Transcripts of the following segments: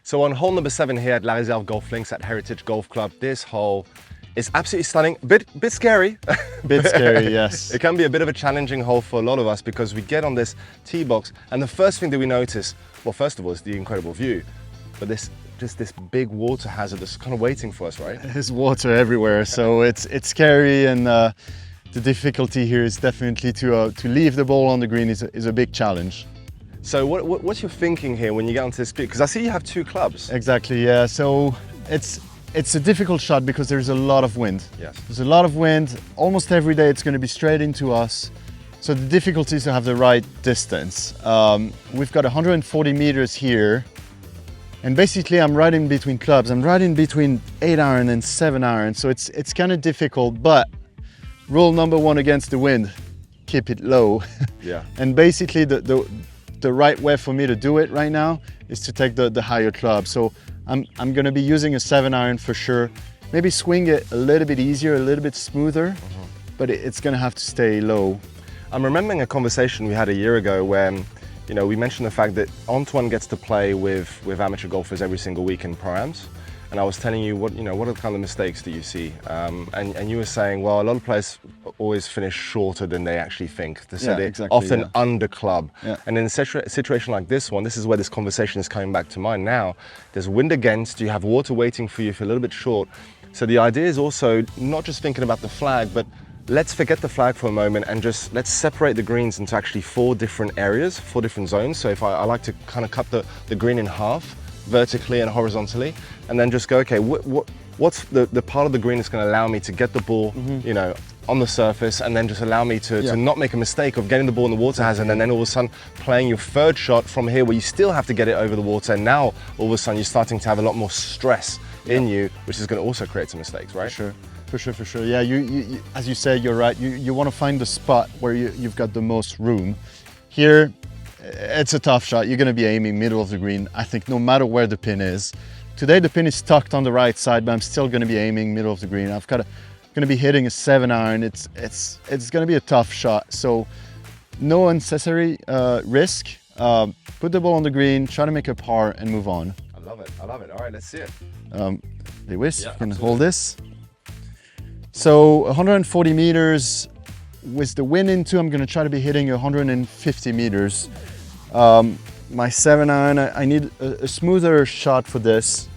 So on hole number 7 here at La Réserve Golf Links at Heritage Golf Club, this hole is absolutely stunning. Bit scary. Bit scary, yes. It can be a bit of a challenging hole for a lot of us because we get on this tee box and the first thing that we notice, well, first of all, is the incredible view, but just this big water hazard that's kind of waiting for us, right? There's water everywhere, so it's scary, and the difficulty here is definitely to leave the ball on the green is a big challenge. So what's your thinking here when you get onto this pitch? Because I see you have 2 clubs. Exactly, yeah. So it's a difficult shot because there's a lot of wind. Yes. There's a lot of wind. Almost every day it's going to be straight into us. So the difficulty is to have the right distance. We've got 140 meters here. And basically I'm riding between clubs. I'm riding between 8-iron and 7-iron. So it's kind of difficult, but rule number 1 against the wind, keep it low. Yeah. And basically the right way for me to do it right now is to take the higher club. So I'm gonna be using a 7-iron for sure. Maybe swing it a little bit easier, a little bit smoother, but it's gonna have to stay low. I'm remembering a conversation we had a year ago when, you know, we mentioned the fact that Antoine gets to play with amateur golfers every single week in pro-ams. And I was telling you, what are the kind of mistakes that you see? And you were saying, well, a lot of players always finish shorter than they actually think. They said exactly, often under club. Yeah. And in a situation like this one, this is where this conversation is coming back to mind now. There's wind against, you have water waiting for you if you're a little bit short. So the idea is also not just thinking about the flag, but let's forget the flag for a moment and just let's separate the greens into actually 4 different areas, 4 different zones. So if I like to kind of cut the green in half, vertically and horizontally, and then just go, okay, what's the part of the green that's going to allow me to get the ball, you know, on the surface, and then just allow me to not make a mistake of getting the ball in the water hazard, and then all of a sudden playing your 3rd shot from here where you still have to get it over the water, and now all of a sudden you're starting to have a lot more stress in you, which is going to also create some mistakes, right? For sure. Yeah, you as you say, you're right. You want to find the spot where you've got the most room. Here, it's a tough shot. You're going to be aiming middle of the green, I think, no matter where the pin is. Today the pin is tucked on the right side, but I'm still going to be aiming middle of the green. Going to be hitting a 7-iron. It's going to be a tough shot. So no unnecessary risk. Put the ball on the green, try to make a par, and move on. I love it. All right, let's see it. Lewis, you can hold this. So 140 meters. With the wind into, I'm going to try to be hitting 150 meters. My 7-iron, I need a smoother shot for this.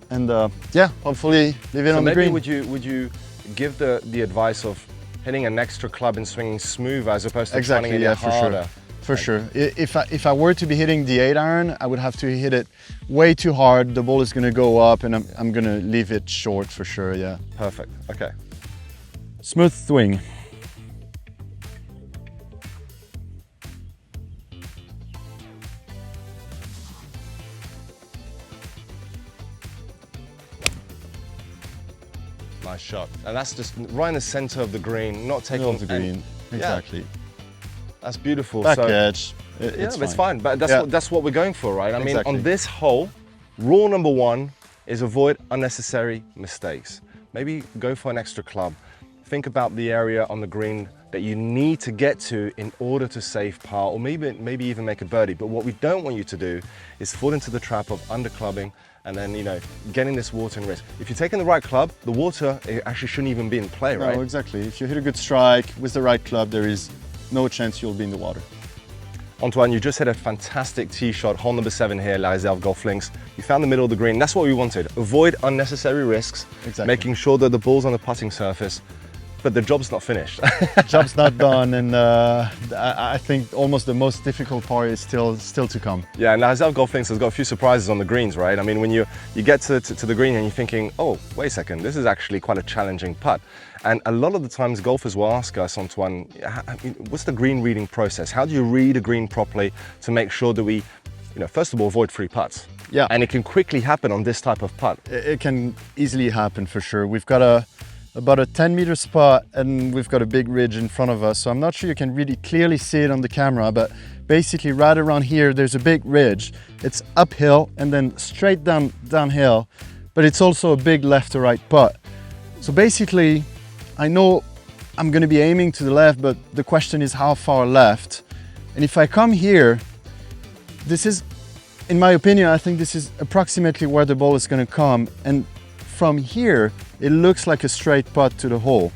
And yeah, hopefully leave it on the green. Would you give the advice of hitting an extra club and swinging smooth as opposed to trying to get harder? For sure. If I were to be hitting the 8-iron, I would have to hit it way too hard. The ball is going to go up, and I'm going to leave it short for sure, yeah. Perfect, okay. Smooth swing. Nice shot. And that's just right in the center of the green, not taking off the green. Exactly. Yeah, that's beautiful. Back edge. It's fine. But that's what we're going for, right? I mean, Exactly. on this hole, rule number 1 is avoid unnecessary mistakes. Maybe go for an extra club. Think about the area on the green that you need to get to in order to save par, or maybe even make a birdie. But what we don't want you to do is fall into the trap of underclubbing and then, you know, getting this water in risk. If you're taking the right club, the water actually shouldn't even be in play, right? No, exactly. If you hit a good strike with the right club, there is no chance you'll be in the water. Antoine, you just hit a fantastic tee shot, hole number 7 here, La Réserve Golf Links. You found the middle of the green. That's what we wanted. Avoid unnecessary risks, making sure that the ball's on the putting surface. But the job's not finished. Job's not done, and I think almost the most difficult part is still to come. Yeah, and Réserve Golf Links has got a few surprises on the greens, right? I mean, when you get to the green and you're thinking, oh, wait a second, this is actually quite a challenging putt. And a lot of the times golfers will ask us, Antoine, what's the green reading process? How do you read a green properly to make sure that we, you know, first of all, avoid free putts? Yeah. And it can quickly happen on this type of putt. It can easily happen for sure. We've got about a 10-meter spot, and we've got a big ridge in front of us. So I'm not sure you can really clearly see it on the camera, but basically right around here, there's a big ridge. It's uphill and then straight downhill, but it's also a big left to right putt. So basically, I know I'm gonna be aiming to the left, but the question is how far left. And if I come here, this is in my opinion, I think this is approximately where the ball is going to come. And from here, it looks like a straight putt to the hole.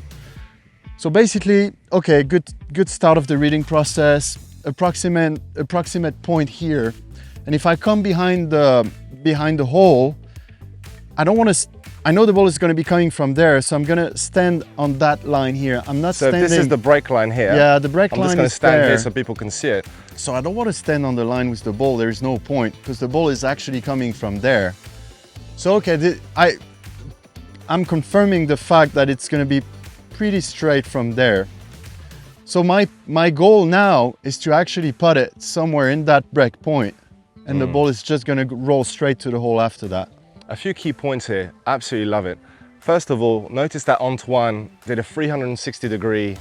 So basically, okay, good start of the reading process, approximate point here. And if I come behind the hole, I know the ball is going to be coming from there, so I'm going to stand on that line here. I'm not standing. So this is the break line here. Yeah, the break line is there. I'm just going to stand here so people can see it. So I don't want to stand on the line with the ball. There is no point because the ball is actually coming from there. So okay, I'm confirming the fact that it's going to be pretty straight from there. So my goal now is to actually putt it somewhere in that break point, and the ball is just going to roll straight to the hole after that. A few key points here, absolutely love it. First of all, notice that Antoine did a 360-degree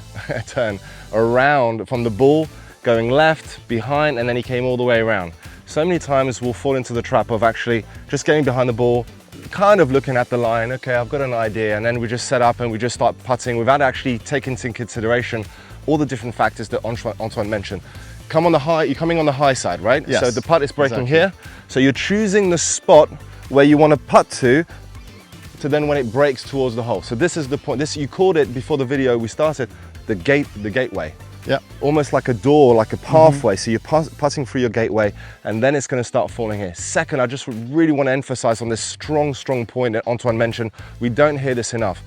turn around from the ball, going left, behind, and then he came all the way around. So many times we'll fall into the trap of actually just getting behind the ball, kind of looking at the line, okay, I've got an idea, and then we just set up and we just start putting without actually taking into consideration all the different factors that Antoine mentioned. You're coming on the high side, right? Yes, so the putt is breaking exactly. here. So you're choosing the spot where you want to putt to then when it breaks towards the hole. So this is the point. You called it before the video we started, the gateway. Yeah. Almost like a door, like a pathway. So you're putting through your gateway and then it's going to start falling here. Second, I just really want to emphasize on this strong point that Antoine mentioned. We don't hear this enough.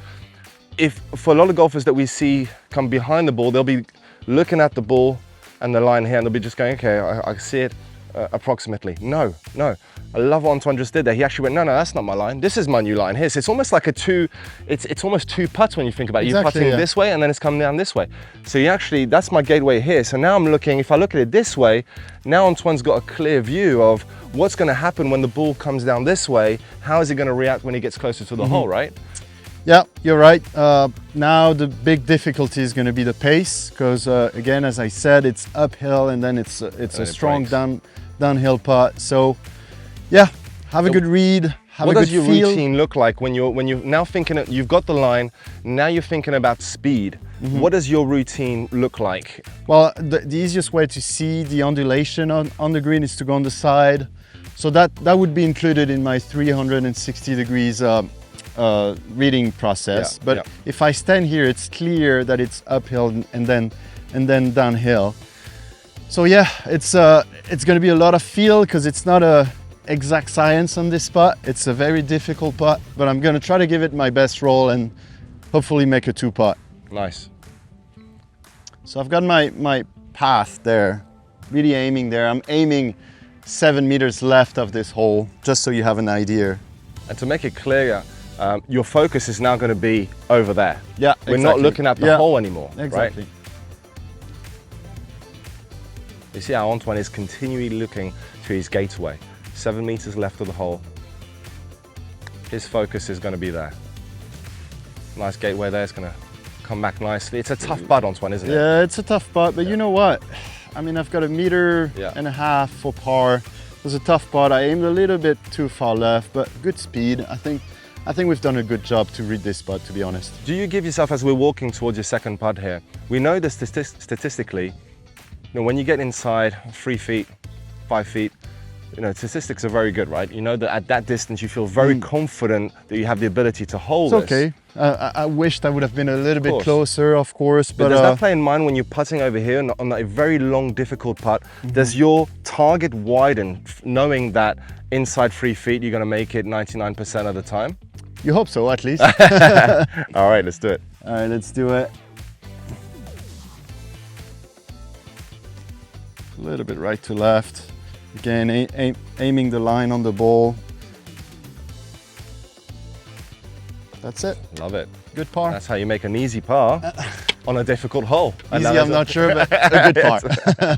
For a lot of golfers that we see come behind the ball, they'll be looking at the ball and the line here and they'll be just going, okay, I see it approximately. No. I love what Antoine just did there. He actually went, no, that's not my line. This is my new line here. So it's almost like it's almost two putts when you think about it. You're putting this way and then it's coming down this way. So that's my gateway here. So now if I look at it this way, now Antoine's got a clear view of what's going to happen when the ball comes down this way. How is he going to react when he gets closer to the hole, right? Yeah, you're right. Now the big difficulty is going to be the pace because again, as I said, it's uphill and then it's a strong downhill putt. So yeah, have a good read. What does your routine look like when you're now thinking, you've got the line, now you're thinking about speed? What does your routine look like? Well, the easiest way to see the undulation on the green is to go on the side. So that would be included in my 360 degrees reading process. If I stand here, it's clear that it's uphill and then downhill. So yeah, it's going to be a lot of feel because it's not a exact science on this putt. It's a very difficult putt, but I'm going to try to give it my best roll and hopefully make a 2-putt. Nice. So I've got my path there, really aiming there. I'm aiming 7 meters left of this hole, just so you have an idea. And to make it clear, your focus is now going to be over there. Yeah, We're not looking at the hole anymore, exactly. Right? You see how Antoine is continually looking to his gateway. 7 meters left of the hole. His focus is going to be there. Nice gateway there. It's going to come back nicely. It's a tough putt, Antoine, isn't it? Yeah, it's a tough putt, but you know what? I mean, I've got 1.5 meters for par. It was a tough putt. I aimed a little bit too far left, but good speed. I think we've done a good job to read this putt, to be honest. Do you give yourself, as we're walking towards your second putt here, we know that statistically, when you get inside 3 feet, 5 feet, statistics are very good, right? You know that at that distance, you feel very confident that you have the ability to hold this. It's okay. I wished I would have been a little bit closer, of course. But does that play in mind when you're putting over here on a very long, difficult putt? Does your target widen, knowing that inside 3 feet, you're going to make it 99% of the time? You hope so, at least. All right, let's do it. All right, let's do it. A little bit right to left. Again, aiming the line on the ball. That's it. Love it. Good par. That's how you make an easy par on a difficult hole. Easy, I'm not sure, but a good par.